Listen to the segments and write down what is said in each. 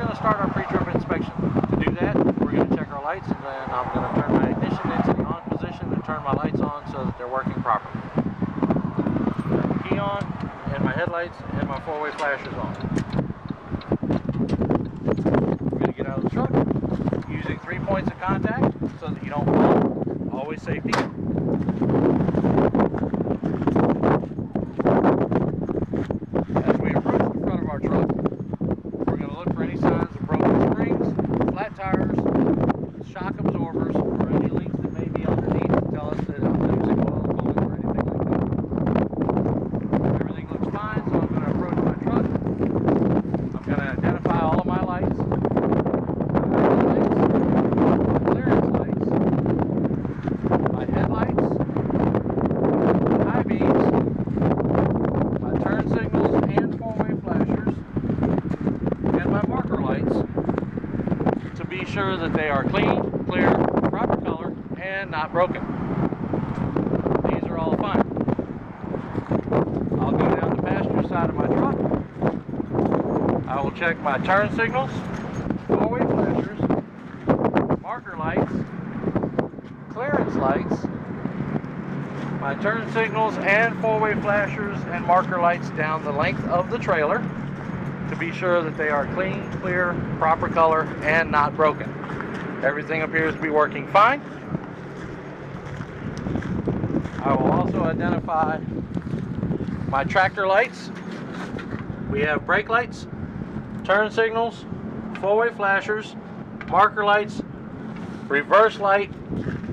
going to start our pre-trip inspection. To do that, we're going to check our lights, and then I'm going to turn my ignition into the on position and turn my lights on so that they're working properly. Turn the key on, and my headlights and my four-way flashers on. We're going to get out of the truck using 3 points of contact so that you don't fall. Always safety. As we approach the front of our truck, we're going to look for any signs of broken springs, flat tires, shock absorbers, or any leaks that may be underneath to tell us that I'm losing oil, coolant, or anything like that. Everything looks fine, so I'm going to approach my truck. I'm going to identify all of my lights, clearance lights, my headlights, high beams, my turn signals and four-way flashers, and my marker lights to be sure that they are clean, clear, proper color, and not broken. These are all fine. I'll go down the passenger side of my truck. I will check my turn signals, four-way flashers, marker lights, clearance lights, my turn signals and four-way flashers and marker lights down the length of the trailer to be sure that they are clean, clear, proper color, and not broken. Everything appears to be working fine. I will also identify my tractor lights. We have brake lights, turn signals, four-way flashers, marker lights, reverse light,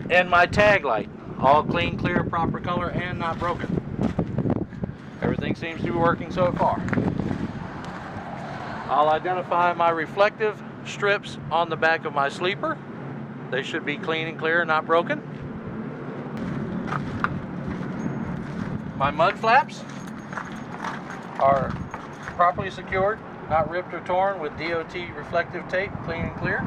and my tag light. All clean, clear, proper color, and not broken. Everything seems to be working so far. I'll identify my reflective strips on the back of my sleeper. They should be clean and clear, not broken. My mud flaps are properly secured, not ripped or torn, with DOT reflective tape, clean and clear.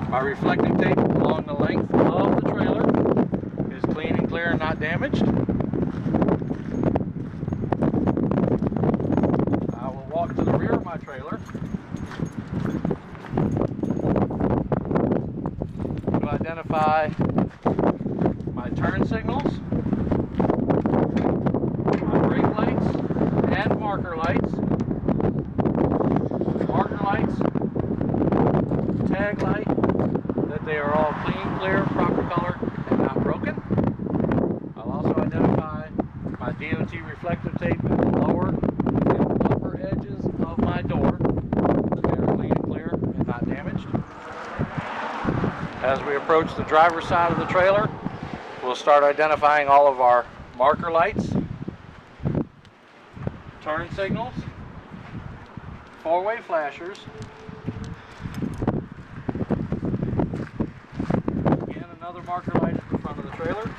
My reflective tape along the length of the trailer is clean and clear and not damaged. I will walk to the rear of my trailer to identify my turn signals, my brake lights and marker lights, tag light, that they are all clean, clear, proper color, and not broken. I'll also identify my DOT reflective tape at the lower and upper edges of my door, that they are clean and clear and not damaged. As we approach the driver's side of the trailer, we'll start identifying all of our marker lights, turn signals, four-way flashers, another marker light at the front of the trailer,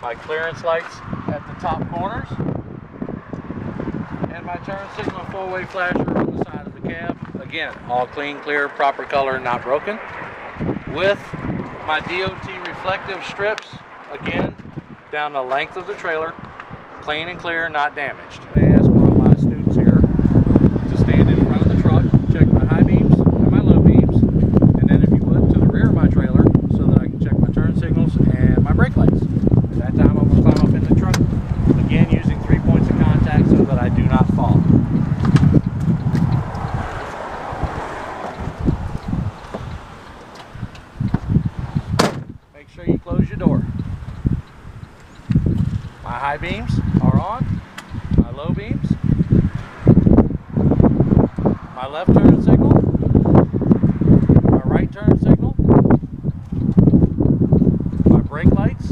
my clearance lights at the top corners, and my turn signal four-way flasher on the side of the cab. Again, all clean, clear, proper color, not broken. With my DOT reflective strips, again, down the length of the trailer, clean and clear, not damaged. I ask one of my students here to stand in front of the truck, check my high beams and my low beams, and then if you would, to the rear of my trailer so that I can check my turn signals and my brake lights. At that time, I'm going to climb up in the truck, again using 3 points of contact so that I do not fall. Make sure you close your door. My high beams are on, my low beams, my left turn signal, my right turn signal, my brake lights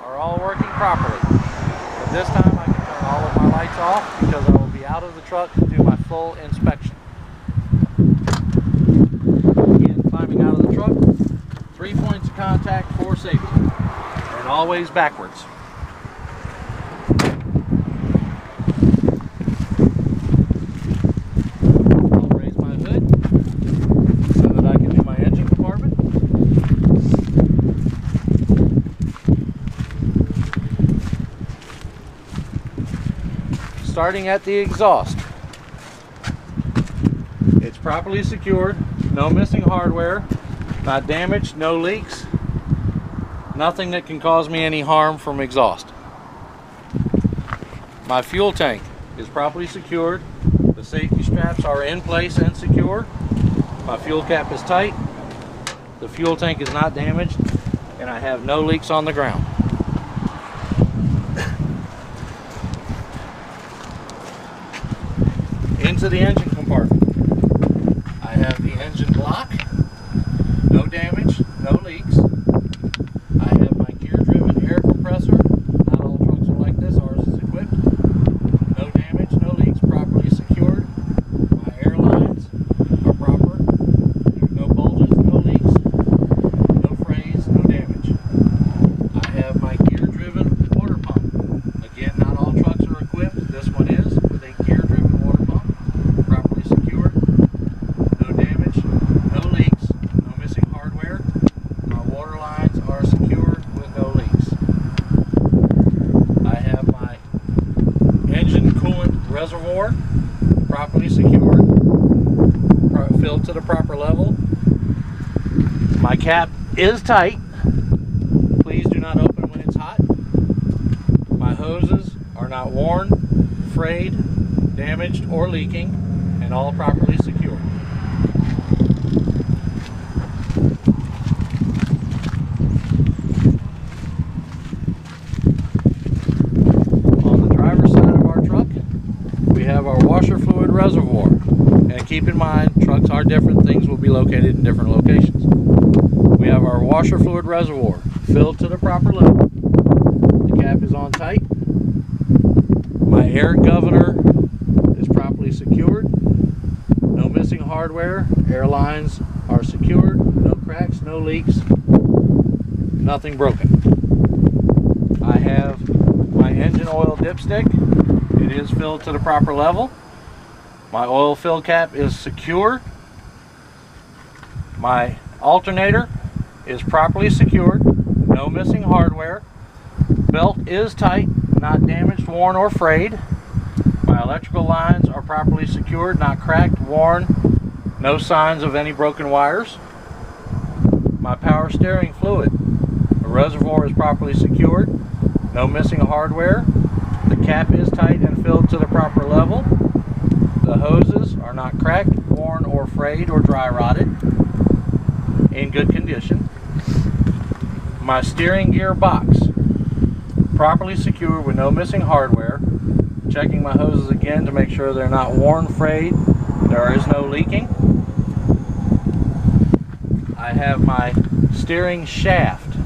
are all working properly. At this time I can turn all of my lights off because I will be out of the truck to do my full inspection. Again, climbing out of the truck, 3 points of contact for safety, and always backwards. I'll raise my hood so that I can do my engine compartment. Starting at the exhaust, It's properly secured, no missing hardware, not damaged, no leaks, nothing that can cause me any harm from exhaust. My fuel tank is properly secured. The safety straps are in place and secure. My fuel cap is tight. The fuel tank is not damaged, and I have no leaks on the ground. Into the engine compartment. I have the engine block, no damage, no leaks. I have my gear-driven air compressor. Not all trucks are like this. Ours is equipped. No damage, no leaks, properly secured. My air lines are proper. There's no bulges, no leaks, no frays, no damage. I have my gear-driven water pump. Again, not all trucks are equipped. This one is with a gear-driven water pump, properly secured. No damage, no leaks, no missing hardware. My water lines are secured with no leaks. I have my engine coolant reservoir properly secured, filled to the proper level. My cap is tight. Please do not open when it's hot. My hoses are not worn, frayed, damaged, or leaking, and all properly secured. On the driver's side of our truck, we have our washer fluid reservoir. And keep in mind, trucks are different. Things will be located in different locations. We have our washer fluid reservoir filled to the proper level. The cap is on tight. My air governor is properly secured. No missing hardware. Air lines are secured. No cracks, no leaks. Nothing broken. I have my engine oil dipstick. It is filled to the proper level. My oil fill cap is secure. My alternator is properly secured. No missing hardware. Belt is tight, not damaged, worn, or frayed. My electrical lines are properly secured, not cracked, worn, no signs of any broken wires. My power steering fluid, the reservoir is properly secured, no missing hardware. The cap is tight and filled to the proper level. The hoses are not cracked, worn, or frayed, or dry rotted. In good condition. My steering gear box, properly secured with no missing hardware. Checking my hoses again to make sure they're not worn, frayed. There is no leaking. I have my steering shaft.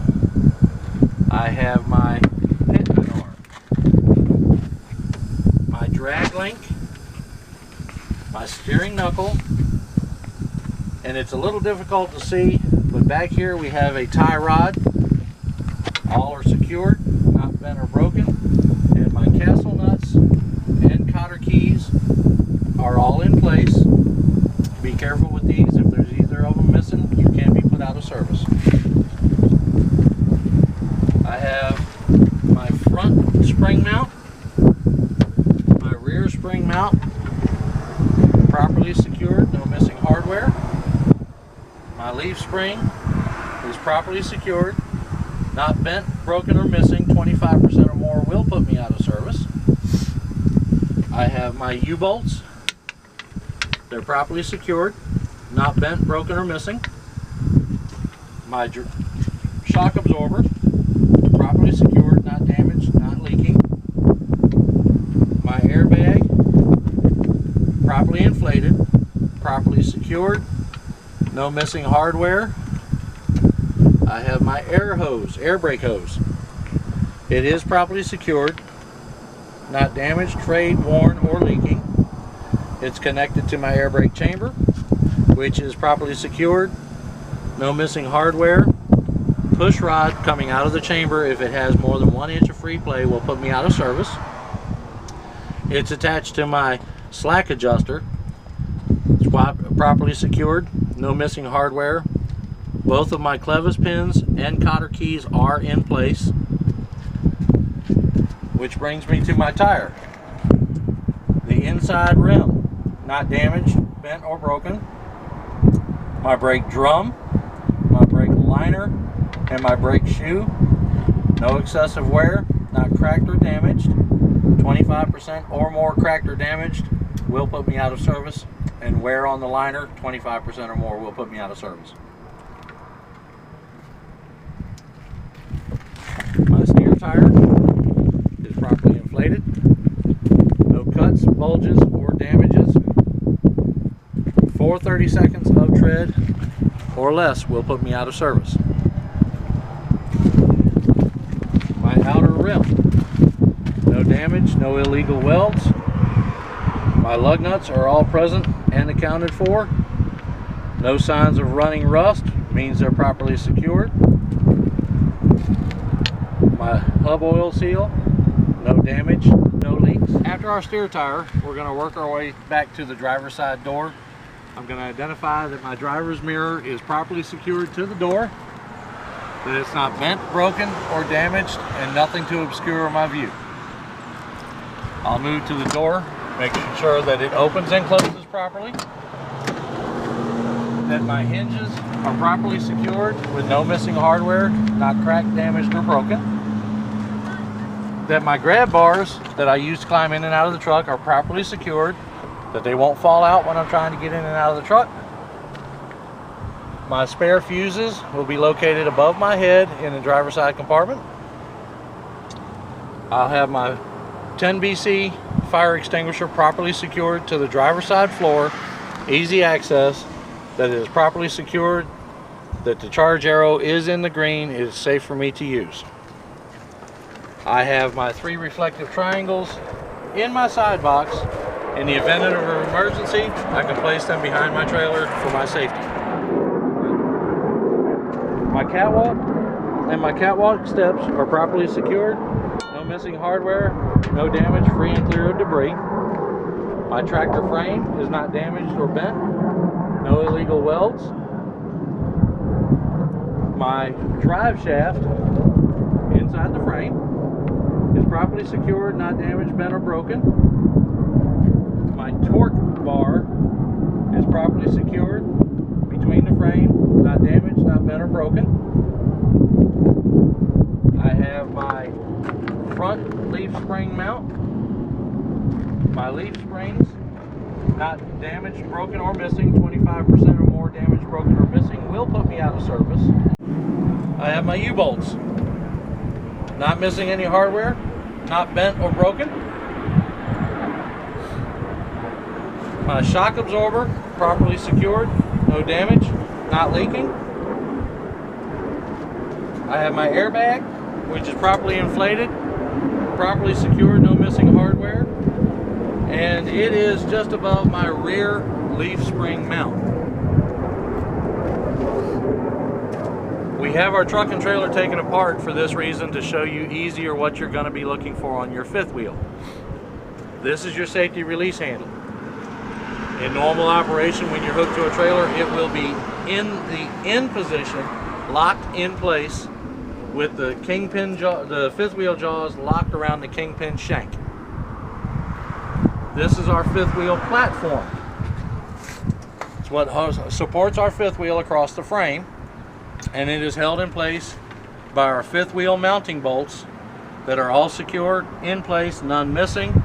I have my pitman arm. My drag link. My steering knuckle. And it's a little difficult to see, but back here we have a tie rod. All are secured, not bent or broken. And my castle nuts and cotter keys are all in place. Be careful with these. If there's either of them missing, you can be put out of service. I have my front spring mount, my rear spring mount, properly secured, no missing hardware. My leaf spring is properly secured, not bent, broken, or missing. 25% or more will put me out of service. I have my U-bolts. They're properly secured, not bent, broken, or missing. My shock absorber, properly secured, not damaged, not leaking. My airbag, properly inflated, properly secured, no missing hardware. I have my air hose, air brake hose. It is properly secured, not damaged, frayed, worn, or leaking. It's connected to my air brake chamber, which is properly secured, no missing hardware. Push rod coming out of the chamber, if it has more than 1 inch of free play, will put me out of service. It's attached to my slack adjuster. It's properly secured, no missing hardware. Both of my clevis pins and cotter keys are in place. Which brings me to my tire. The inside rim, not damaged, bent or broken. My brake drum, my brake liner, and my brake shoe. No excessive wear, not cracked or damaged. 25% or more cracked or damaged will put me out of service. And wear on the liner, 25% or more will put me out of service. My steer tire is properly inflated. No cuts, bulges, or damages. 430 seconds of tread or less will put me out of service. My outer rim, no damage, no illegal welds. My lug nuts are all present and accounted for. No signs of running rust, means they're properly secured. My hub oil seal, no damage, no leaks. After our steer tire, we're going to work our way back to the driver's side door. I'm going to identify that my driver's mirror is properly secured to the door, that it's not bent, broken, or damaged, and nothing to obscure my view. I'll move to the door, making sure that it opens and closes properly, that my hinges are properly secured with no missing hardware, not cracked, damaged, or broken, that my grab bars that I use to climb in and out of the truck are properly secured, that they won't fall out when I'm trying to get in and out of the truck. My spare fuses will be located above my head in the driver's side compartment. I'll have my 10BC fire extinguisher properly secured to the driver's side floor, easy access, that it is properly secured, that the charge arrow is in the green, it is safe for me to use. I have my 3 reflective triangles in my side box. In the event of an emergency, I can place them behind my trailer for my safety. My catwalk and my catwalk steps are properly secured. No missing hardware, no damage, free and clear of debris. My tractor frame is not damaged or bent. No illegal welds. My drive shaft inside the frame is properly secured, not damaged, bent, or broken. My torque bar is properly secured between the frame, not damaged, not bent, or broken. I have my front leaf spring mount. My leaf springs, not damaged, broken, or missing. 25% or more damaged, broken, or missing will put me out of service. I have my U-bolts, not missing any hardware, not bent or broken. My shock absorber, properly secured, no damage, not leaking. I have my airbag, which is properly inflated, properly secured, no missing hardware. And it is just above my rear leaf spring mount. We have our truck and trailer taken apart for this reason, to show you easier what you're going to be looking for on your fifth wheel. This is your safety release handle. In normal operation, when you're hooked to a trailer, it will be in the end position, locked in place, with the kingpin jaw, the fifth wheel jaws locked around the kingpin shank. This is our fifth wheel platform. It's what supports our fifth wheel across the frame, and it is held in place by our fifth wheel mounting bolts that are all secured, in place, none missing.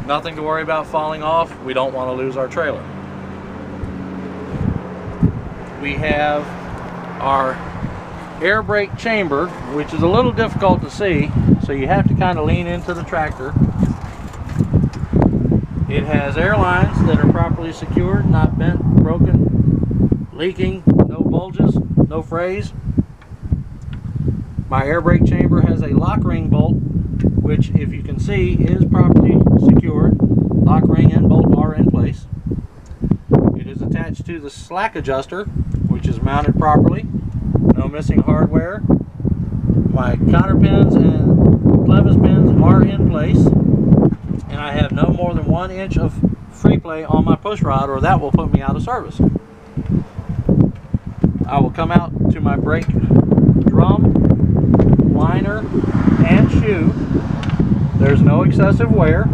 Nothing to worry about falling off. We don't want to lose our trailer. We have our air brake chamber, which is a little difficult to see, so you have to kind of lean into the tractor. It has air lines that are properly secured, not bent, broken, leaking, no bulges, no frays. My air brake chamber has a lock ring bolt, which, if you can see, is properly secured. Lock ring and bolt are in place. It is attached to the slack adjuster, which is mounted properly. No missing hardware. My counter pins and clevis pins are in place, and I have no more than 1 inch of free play on my push rod, or that will put me out of service. I will come out to my brake drum, liner, and shoe. There's no excessive wear.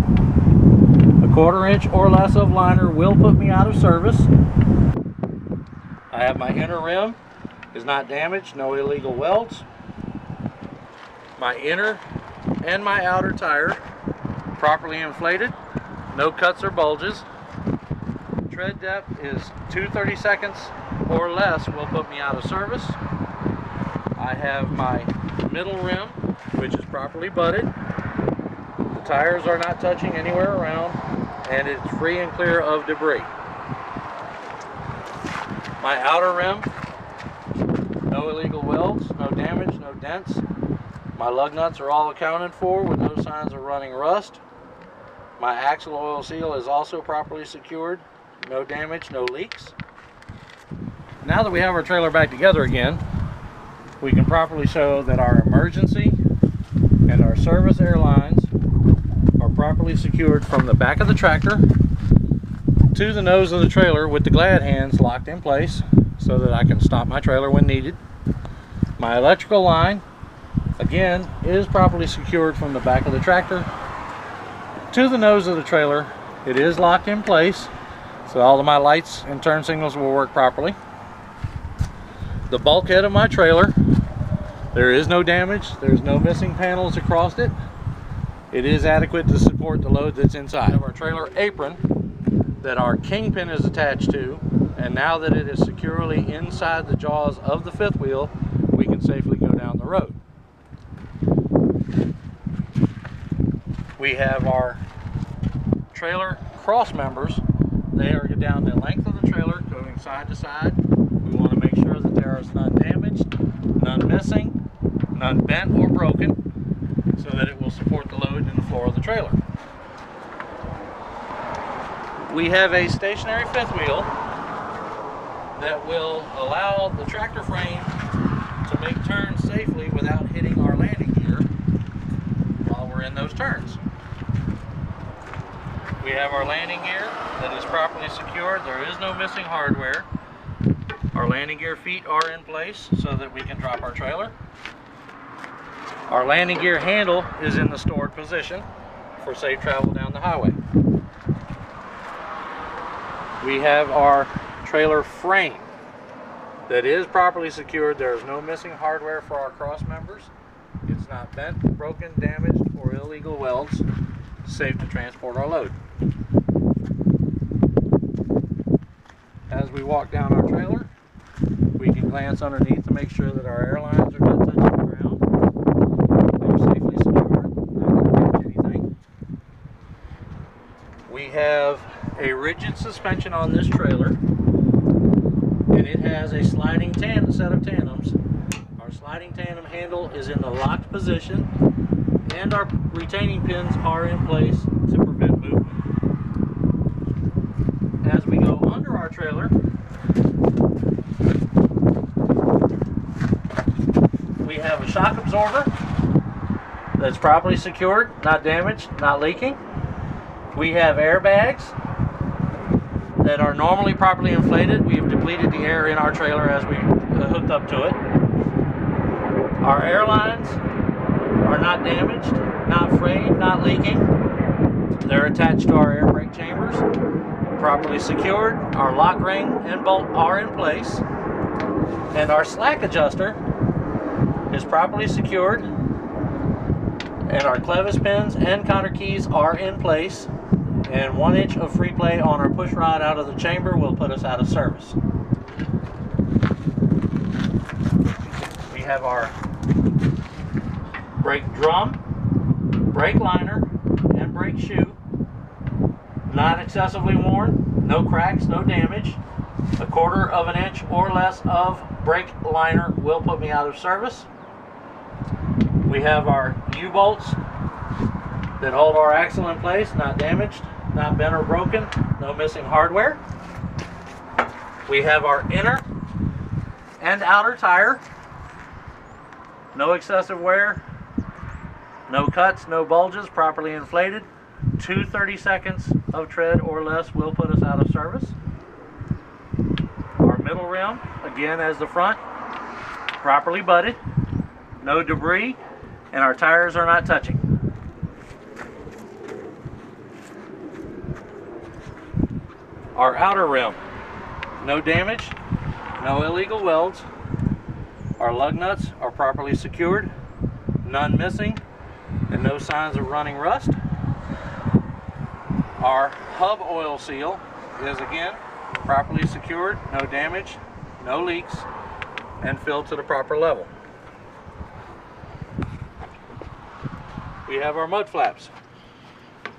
1/4 inch or less of liner will put me out of service. I have my inner rim is not damaged, no illegal welds. My inner and my outer tire properly inflated, no cuts or bulges. Tread depth is 2/32 or less will put me out of service. I have my middle rim, which is properly butted. The tires are not touching anywhere around, and it's free and clear of debris. My outer rim, no illegal welds, no damage, no dents. My lug nuts are all accounted for with no signs of running rust. My axle oil seal is also properly secured, no damage, no leaks. Now that we have our trailer back together again, we can properly show that our emergency and our service air lines are properly secured from the back of the tractor to the nose of the trailer with the glad hands locked in place so that I can stop my trailer when needed. My electrical line, again, is properly secured from the back of the tractor to the nose of the trailer. It is locked in place, so all of my lights and turn signals will work properly. The bulkhead of my trailer, there is no damage, there's no missing panels across it. It is adequate to support the load that's inside. We have our trailer apron that our kingpin is attached to, and now that it is securely inside the jaws of the fifth wheel, we can safely go down the road. We have our trailer cross members. They are down the length of the trailer, going side to side. We want to make sure that there is none damaged, none missing, none bent or broken, so that it will support the load in the floor of the trailer. We have a stationary fifth wheel that will allow the tractor frame to make turns safely without hitting our landing gear while we're in those turns. We have our landing gear that is properly secured. There is no missing hardware. Our landing gear feet are in place so that we can drop our trailer. Our landing gear handle is in the stored position for safe travel down the highway. We have our trailer frame that is properly secured. There is no missing hardware for our cross members. It's not bent, broken, damaged, or illegal welds. Safe to transport our load. As we walk down our trailer, we can glance underneath to make sure that our air lines are not touching the ground. They're safely secured, not going to damage anything. We have a rigid suspension on this trailer, and it has a sliding set of tandems. Our sliding tandem handle is in the locked position, and our retaining pins are in place to prevent movement. As we go under our trailer, we have a shock absorber that's properly secured, not damaged, not leaking. We have airbags that are normally properly inflated. We have depleted the air in our trailer as we hooked up to it. Our air lines are not damaged, not frayed, not leaking. They're attached to our air brake chambers, properly secured. Our lock ring and bolt are in place, and our slack adjuster is properly secured, and our clevis pins and cotter keys are in place, and 1 inch of free play on our push rod out of the chamber will put us out of service. We have our brake drum, brake liner, and brake shoe. Not excessively worn, no cracks, no damage. 1/4 of an inch or less of brake liner will put me out of service. We have our U-bolts that hold our axle in place, not damaged, not bent or broken, no missing hardware. We have our inner and outer tire, no excessive wear, no cuts, no bulges, properly inflated. 2/32 of tread or less will put us out of service. Our middle rim, again as the front, properly butted, no debris, and our tires are not touching. Our outer rim, no damage, no illegal welds. Our lug nuts are properly secured, none missing, and no signs of running rust. Our hub oil seal is again properly secured, no damage, no leaks, and filled to the proper level. We have our mud flaps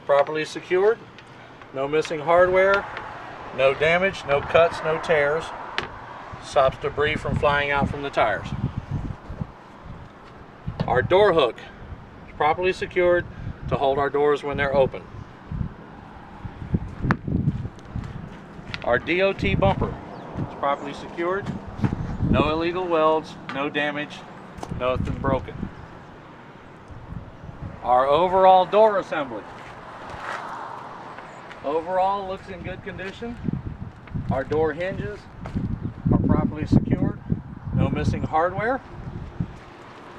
properly secured, no missing hardware, no damage, no cuts, no tears. Stops debris from flying out from the tires. Our door hook is properly secured to hold our doors when they're open. Our DOT bumper is properly secured, no illegal welds, no damage, nothing broken. Our overall door assembly overall looks in good condition. Our door hinges are properly secured, no missing hardware.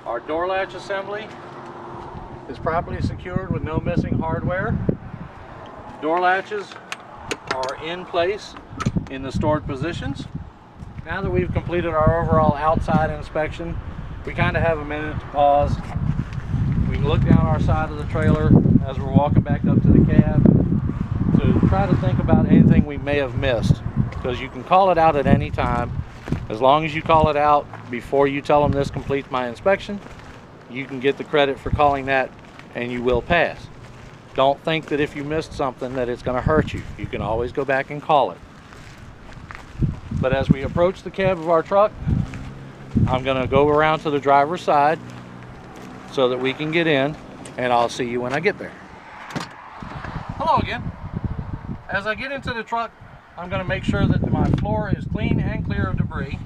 Our door latch assembly is properly secured with no missing hardware. Door latches are in place in the stored positions. Now that we've completed our overall outside inspection, we kind of have a minute to pause. We can look down our side of the trailer as we're walking back up to the cab to try to think about anything we may have missed, because you can call it out at any time. As long as you call it out before you tell them this completes my inspection, you can get the credit for calling that and you will pass. Don't think that if you missed something that it's going to hurt you. You can always go back and call it. But as we approach the cab of our truck, I'm going to go around to the driver's side so that we can get in, and I'll see you when I get there. Hello again. As I get into the truck, I'm going to make sure that my floor is clean and clear of debris.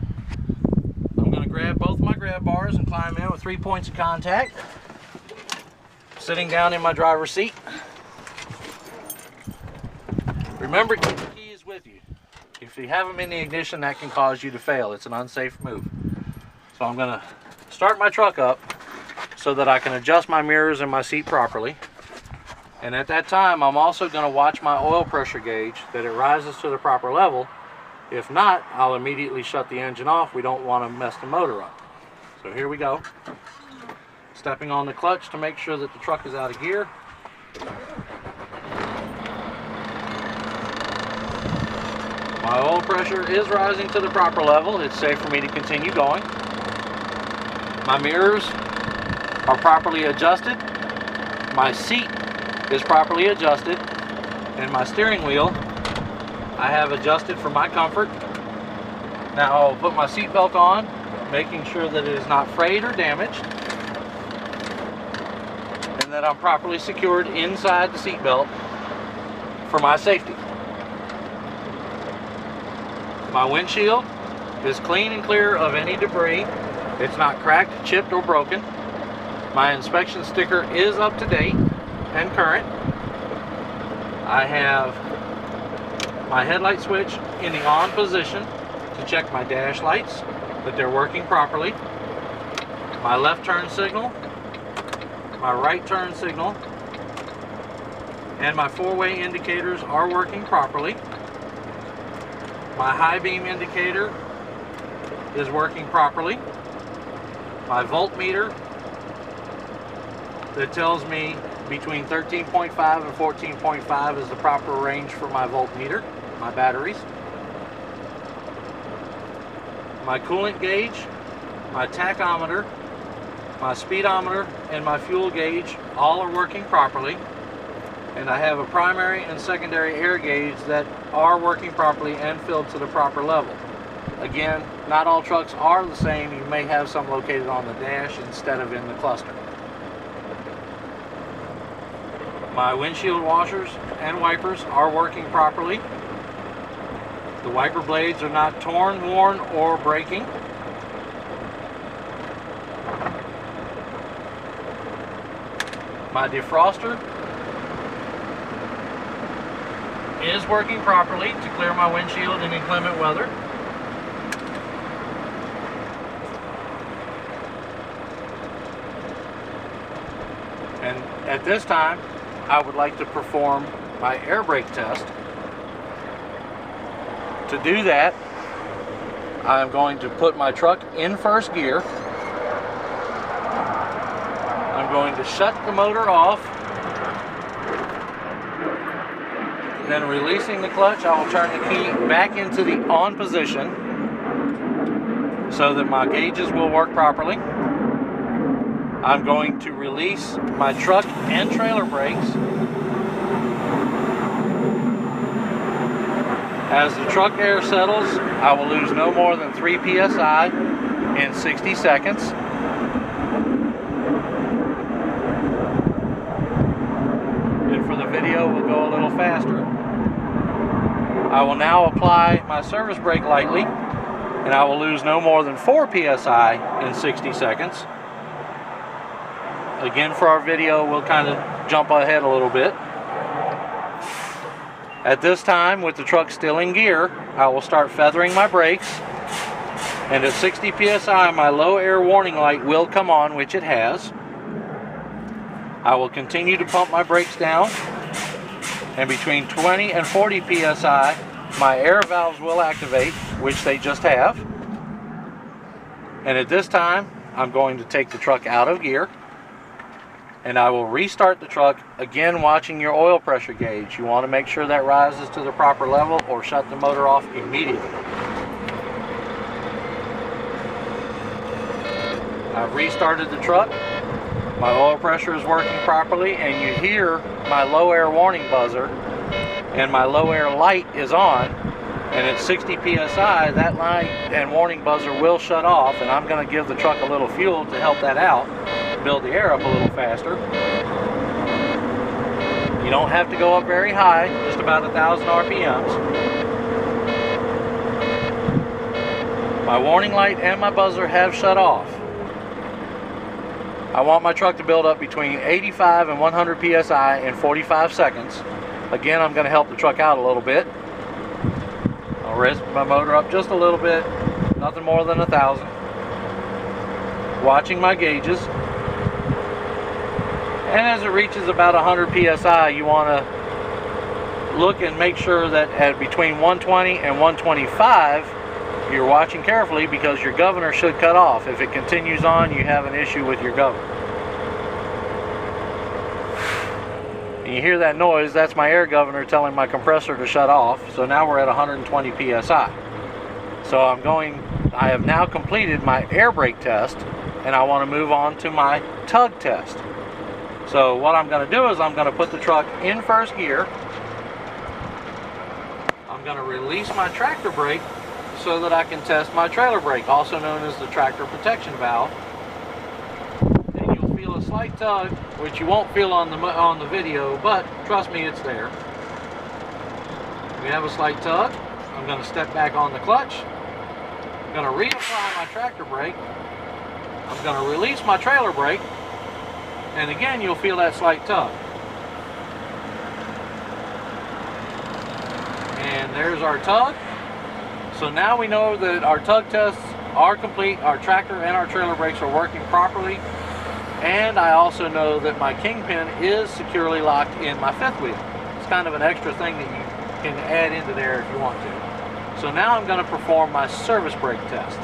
I'm going to grab both my grab bars and climb in with 3 points of contact. Sitting down in my driver's seat. Remember, keep the keys with you. If you have them in the ignition, that can cause you to fail. It's an unsafe move. So I'm going to start my truck up so that I can adjust my mirrors and my seat properly. And at that time, I'm also going to watch my oil pressure gauge, that it rises to the proper level. If not, I'll immediately shut the engine off. We don't want to mess the motor up. So here we go. Stepping on the clutch to make sure that the truck is out of gear. My oil pressure is rising to the proper level. It's safe for me to continue going. My mirrors are properly adjusted. My seat is properly adjusted. And my steering wheel, I have adjusted for my comfort. Now I'll put my seat belt on, making sure that it is not frayed or damaged, and that I'm properly secured inside the seat belt for my safety. My windshield is clean and clear of any debris. It's not cracked, chipped, or broken. My inspection sticker is up to date and current. I have my headlight switch in the on position to check my dash lights, that they're working properly. My left turn signal, my right turn signal, and my four-way indicators are working properly. My high beam indicator is working properly. My voltmeter that tells me between 13.5 and 14.5 is the proper range for my voltmeter, my batteries. My coolant gauge, my tachometer, my speedometer, and my fuel gauge all are working properly. And I have a primary and secondary air gauge that are working properly and filled to the proper level. Again, not all trucks are the same. You may have some located on the dash instead of in the cluster. My windshield washers and wipers are working properly. The wiper blades are not torn, worn, or breaking. My defroster is working properly to clear my windshield in inclement weather. And at this time, I would like to perform my air brake test. To do that, I'm going to put my truck in first gear. I'm going to shut the motor off. Then releasing the clutch, I will turn the key back into the on position so that my gauges will work properly. I'm going to release my truck and trailer brakes. As the truck air settles, I will lose no more than 3 psi in 60 seconds. And for the video, we'll go a little faster. I will now apply my service brake lightly, and I will lose no more than 4 psi in 60 seconds. Again, for our video, we'll kind of jump ahead a little bit. At this time, with the truck still in gear, I will start feathering my brakes, and at 60 psi, my low air warning light will come on, which it has. I will continue to pump my brakes down, and between 20 and 40 psi, my air valves will activate, which they just have. And at this time, I'm going to take the truck out of gear, and I will restart the truck, again watching your oil pressure gauge. You want to make sure that rises to the proper level or shut the motor off immediately. I've restarted the truck. My oil pressure is working properly, and you hear my low air warning buzzer, and my low air light is on, and at 60 psi, that light and warning buzzer will shut off, and I'm going to give the truck a little fuel to help that out, build the air up a little faster. You don't have to go up very high, just about 1,000 RPMs. My warning light and my buzzer have shut off. I want my truck to build up between 85 and 100 psi in 45 seconds. Again, I'm going to help the truck out a little bit. I'll raise my motor up just a little bit, nothing more than 1,000. Watching my gauges. And as it reaches about 100 psi, you want to look and make sure that at between 120 and 125, you're watching carefully, because your governor should cut off. If it continues on, you have an issue with your governor. And you hear that noise, that's my air governor telling my compressor to shut off. So now we're at 120 psi. So I have now completed my air brake test, and I want to move on to my tug test. So what I'm going to do is I'm going to put the truck in first gear. I'm going to release my tractor brake so that I can test my trailer brake, also known as the tractor protection valve. And you'll feel a slight tug, which you won't feel on the video, but trust me, it's there. We have a slight tug. I'm going to step back on the clutch. I'm going to reapply my tractor brake. I'm going to release my trailer brake, and again you'll feel that slight tug. And there's our tug. So now we know that our tug tests are complete, our tractor and our trailer brakes are working properly, and I also know that my kingpin is securely locked in my fifth wheel. It's kind of an extra thing that you can add into there if you want to. So now I'm going to perform my service brake test.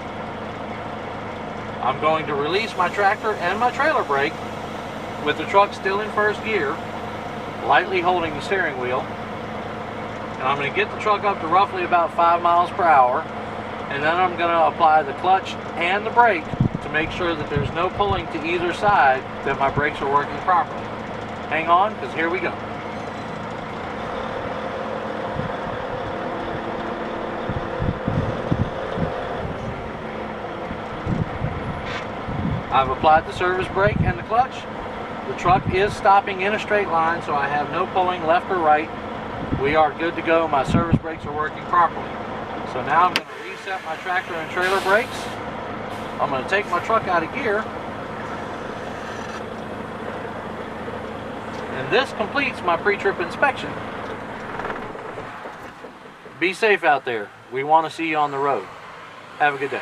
I'm going to release my tractor and my trailer brake with the truck still in first gear, lightly holding the steering wheel. And I'm going to get the truck up to roughly about 5 miles per hour, and then I'm going to apply the clutch and the brake to make sure that there's no pulling to either side, that my brakes are working properly. Hang on, because here we go. I've applied the service brake and the clutch. The truck is stopping in a straight line, so I have no pulling left or right. We are good to go. My service brakes are working properly. So now I'm going to reset my tractor and trailer brakes. I'm going to take my truck out of gear. And this completes my pre-trip inspection. Be safe out there. We want to see you on the road. Have a good day.